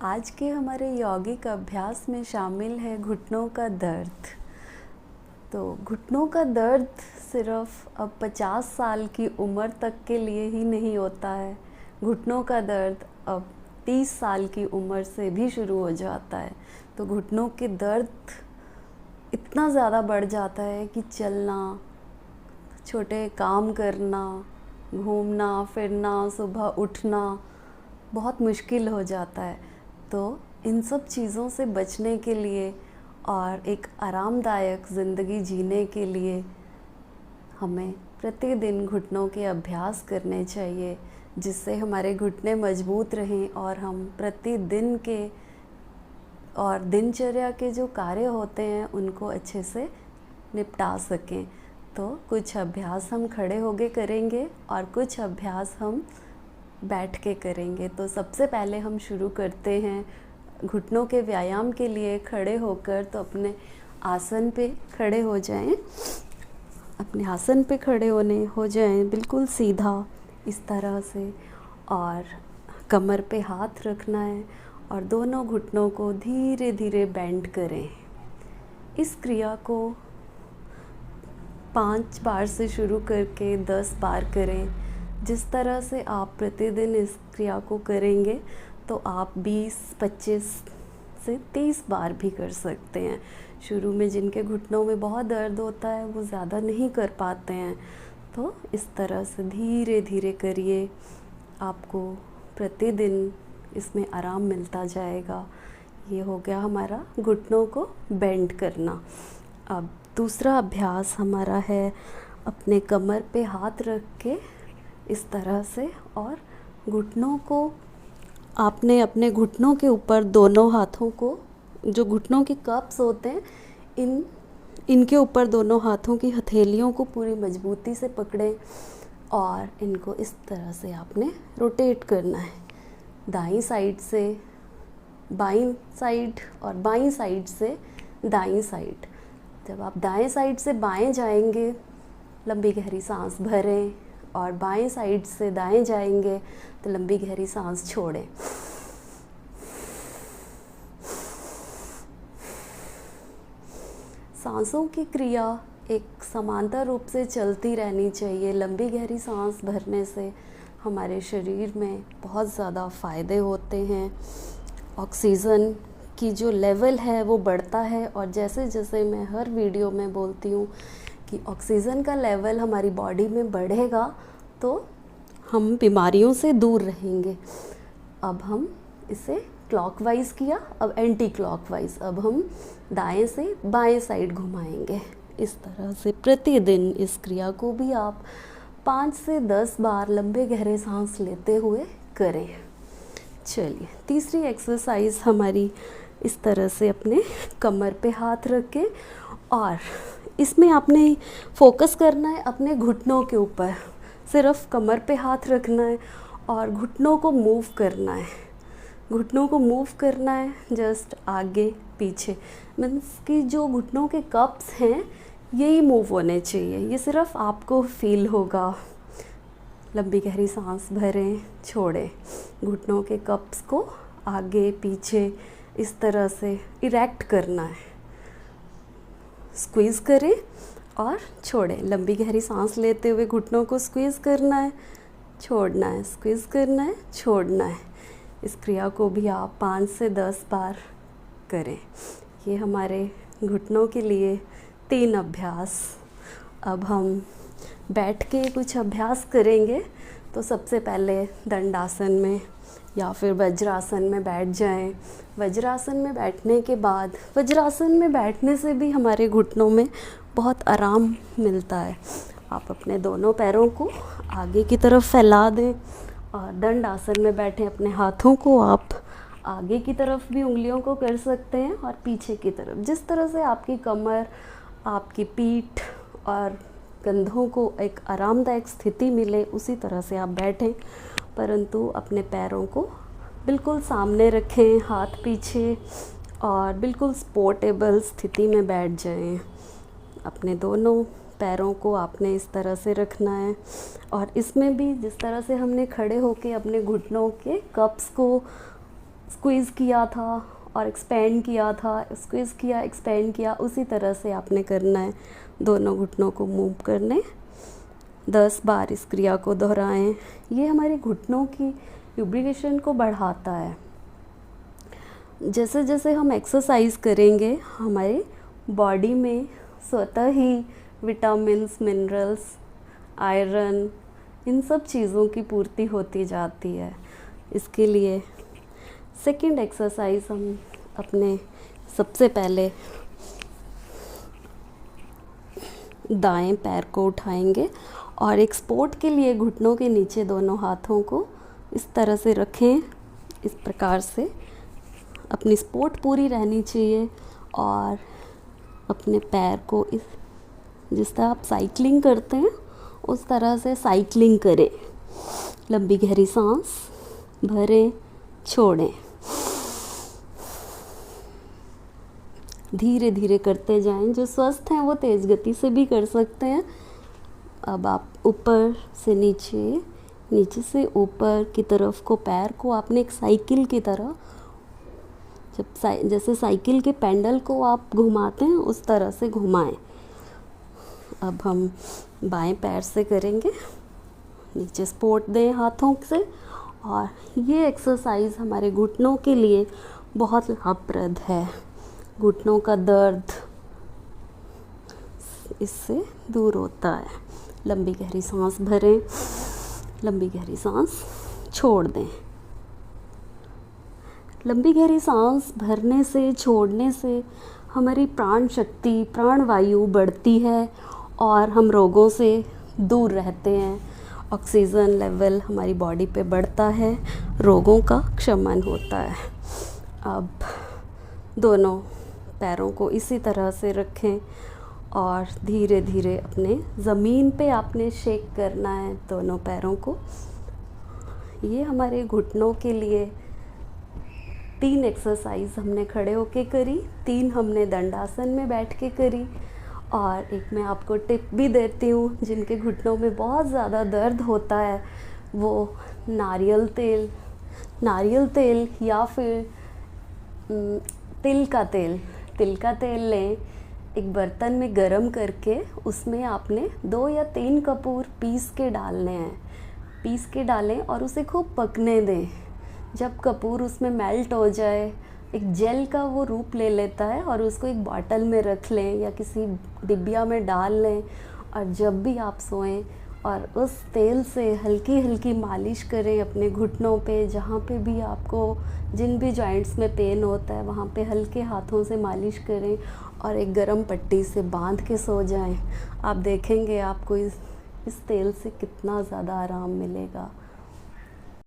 आज के हमारे यौगिक अभ्यास में शामिल है घुटनों का दर्द। तो घुटनों का दर्द सिर्फ अब 50 साल की उम्र तक के लिए ही नहीं होता है। घुटनों का दर्द अब 30 साल की उम्र से भी शुरू हो जाता है। तो घुटनों के दर्द इतना ज़्यादा बढ़ जाता है कि चलना, छोटे काम करना, घूमना फिरना, सुबह उठना बहुत मुश्किल हो जाता है। तो इन सब चीज़ों से बचने के लिए और एक आरामदायक ज़िंदगी जीने के लिए हमें प्रतिदिन घुटनों के अभ्यास करने चाहिए, जिससे हमारे घुटने मजबूत रहें और हम प्रतिदिन के और दिनचर्या के जो कार्य होते हैं उनको अच्छे से निपटा सकें। तो कुछ अभ्यास हम खड़े होके करेंगे और कुछ अभ्यास हम बैठ के करेंगे। तो सबसे पहले हम शुरू करते हैं घुटनों के व्यायाम के लिए खड़े होकर। तो अपने आसन पे खड़े हो जाएं, अपने आसन पे खड़े हो जाएं बिल्कुल सीधा इस तरह से, और कमर पे हाथ रखना है और दोनों घुटनों को धीरे धीरे बेंड करें। इस क्रिया को 5 बार से शुरू करके 10 बार करें। जिस तरह से आप प्रतिदिन इस क्रिया को करेंगे तो आप 20, 25 से 30 बार भी कर सकते हैं। शुरू में जिनके घुटनों में बहुत दर्द होता है वो ज़्यादा नहीं कर पाते हैं, तो इस तरह से धीरे धीरे करिए। आपको प्रतिदिन इसमें आराम मिलता जाएगा। ये हो गया हमारा घुटनों को बेंड करना। अब दूसरा अभ्यास हमारा है अपने कमर पे हाथ रख के इस तरह से, और घुटनों को आपने अपने घुटनों के ऊपर दोनों हाथों को, जो घुटनों के कप्स होते हैं, इनके ऊपर दोनों हाथों की हथेलियों को पूरी मजबूती से पकड़ें और इनको इस तरह से आपने रोटेट करना है। दाईं साइड से बाईं साइड और बाईं साइड से दाईं साइड। जब आप दाएं साइड से बाएं जाएंगे, लंबी गहरी सांस भरें, और बाएं साइड से दाएं जाएंगे तो लंबी गहरी सांस छोड़ें। सांसों की क्रिया एक समांतर रूप से चलती रहनी चाहिए। लंबी गहरी सांस भरने से हमारे शरीर में बहुत ज़्यादा फ़ायदे होते हैं। ऑक्सीजन की जो लेवल है वो बढ़ता है, और जैसे जैसे मैं हर वीडियो में बोलती हूँ कि ऑक्सीजन का लेवल हमारी बॉडी में बढ़ेगा तो हम बीमारियों से दूर रहेंगे। अब हम इसे क्लॉकवाइज किया, अब एंटी क्लॉकवाइज। अब हम दाएं से बाएं साइड घुमाएंगे। इस तरह से प्रतिदिन इस क्रिया को भी आप 5 से 10 बार लंबे गहरे सांस लेते हुए करें। चलिए, तीसरी एक्सरसाइज हमारी इस तरह से अपने कमर पे हाथ रख के, और इसमें आपने फोकस करना है अपने घुटनों के ऊपर। सिर्फ कमर पे हाथ रखना है और घुटनों को मूव करना है। घुटनों को मूव करना है जस्ट आगे पीछे। मीन्स कि जो घुटनों के कप्स हैं यही मूव होने चाहिए। ये सिर्फ आपको फील होगा। लंबी गहरी सांस भरें, छोड़ें। घुटनों के कप्स को आगे पीछे इस तरह से इरेक्ट करना है। स्क्वीज़ करें और छोड़ें। लंबी गहरी सांस लेते हुए घुटनों को स्क्वीज़ करना है, छोड़ना है, स्क्वीज़ करना है, छोड़ना है। इस क्रिया को भी आप 5 से 10 बार करें। ये हमारे घुटनों के लिए 3 अभ्यास। अब हम बैठ के कुछ अभ्यास करेंगे। तो सबसे पहले दंडासन में या फिर वज्रासन में बैठ जाएं। वज्रासन में बैठने के बाद, वज्रासन में बैठने से भी हमारे घुटनों में बहुत आराम मिलता है। आप अपने दोनों पैरों को आगे की तरफ फैला दें और दंडासन में बैठे अपने हाथों को आप आगे की तरफ भी उंगलियों को कर सकते हैं और पीछे की तरफ। जिस तरह से आपकी कमर, आपकी पीठ और कंधों को एक आरामदायक स्थिति मिले, उसी तरह से आप बैठें, परंतु अपने पैरों को बिल्कुल सामने रखें, हाथ पीछे, और बिल्कुल पोर्टेबल स्थिति में बैठ जाएं। अपने दोनों पैरों को आपने इस तरह से रखना है, और इसमें भी जिस तरह से हमने खड़े होके अपने घुटनों के कप्स को स्क्वीज़ किया था और एक्सपेंड किया था, स्क्वीज़ किया, एक्सपेंड किया, उसी तरह से आपने करना है। दोनों घुटनों को मूव करने, 10 बार इस क्रिया को दोहराएं। ये हमारे घुटनों की लुब्रिकेशन को बढ़ाता है। जैसे जैसे हम एक्सरसाइज करेंगे हमारे बॉडी में स्वतः ही विटामिन्स, मिनरल्स, आयरन, इन सब चीज़ों की पूर्ति होती जाती है। इसके लिए सेकंड एक्सरसाइज हम अपने सबसे पहले दाएं पैर को उठाएंगे और एक सपोर्ट के लिए घुटनों के नीचे दोनों हाथों को इस तरह से रखें। इस प्रकार से अपनी सपोर्ट पूरी रहनी चाहिए और अपने पैर को जिस तरह आप साइकिलिंग करते हैं उस तरह से साइकिलिंग करें। लंबी गहरी सांस भरें, छोड़ें, धीरे धीरे करते जाएं। जो स्वस्थ हैं वो तेज़ गति से भी कर सकते हैं। अब आप ऊपर से नीचे, नीचे से ऊपर की तरफ को पैर को आपने एक साइकिल की तरह, जैसे साइकिल के पेंडल को आप घुमाते हैं उस तरह से घुमाएं। अब हम बाएं पैर से करेंगे, नीचे सपोर्ट दें हाथों से। और ये एक्सरसाइज हमारे घुटनों के लिए बहुत लाभप्रद है। घुटनों का दर्द इससे दूर होता है। लंबी गहरी सांस भरें, लंबी गहरी सांस छोड़ दें। लंबी गहरी सांस भरने से, छोड़ने से हमारी प्राण शक्ति, प्राण वायु बढ़ती है और हम रोगों से दूर रहते हैं। ऑक्सीजन लेवल हमारी बॉडी पे बढ़ता है, रोगों का शमन होता है। अब दोनों पैरों को इसी तरह से रखें और धीरे धीरे अपने ज़मीन पे आपने शेक करना है दोनों पैरों को। ये हमारे घुटनों के लिए 3 एक्सरसाइज हमने खड़े होके करी, 3 हमने दंडासन में बैठ के करी। और एक मैं आपको टिप भी देती हूँ, जिनके घुटनों में बहुत ज़्यादा दर्द होता है वो नारियल तेल या फिर तिल का तेल लें। एक बर्तन में गरम करके उसमें आपने 2 या 3 कपूर पीस के डालने हैं। पीस के डालें और उसे खूब पकने दें। जब कपूर उसमें मेल्ट हो जाए, एक जेल का वो रूप ले लेता है और उसको एक बॉटल में रख लें या किसी डिब्बिया में डाल लें। और जब भी आप सोएं और उस तेल से हल्की हल्की मालिश करें अपने घुटनों पे, जहाँ पे भी आपको जिन भी जॉइंट्स में पेन होता है वहाँ पे हल्के हाथों से मालिश करें और एक गरम पट्टी से बांध के सो जाएं। आप देखेंगे आपको इस तेल से कितना ज़्यादा आराम मिलेगा।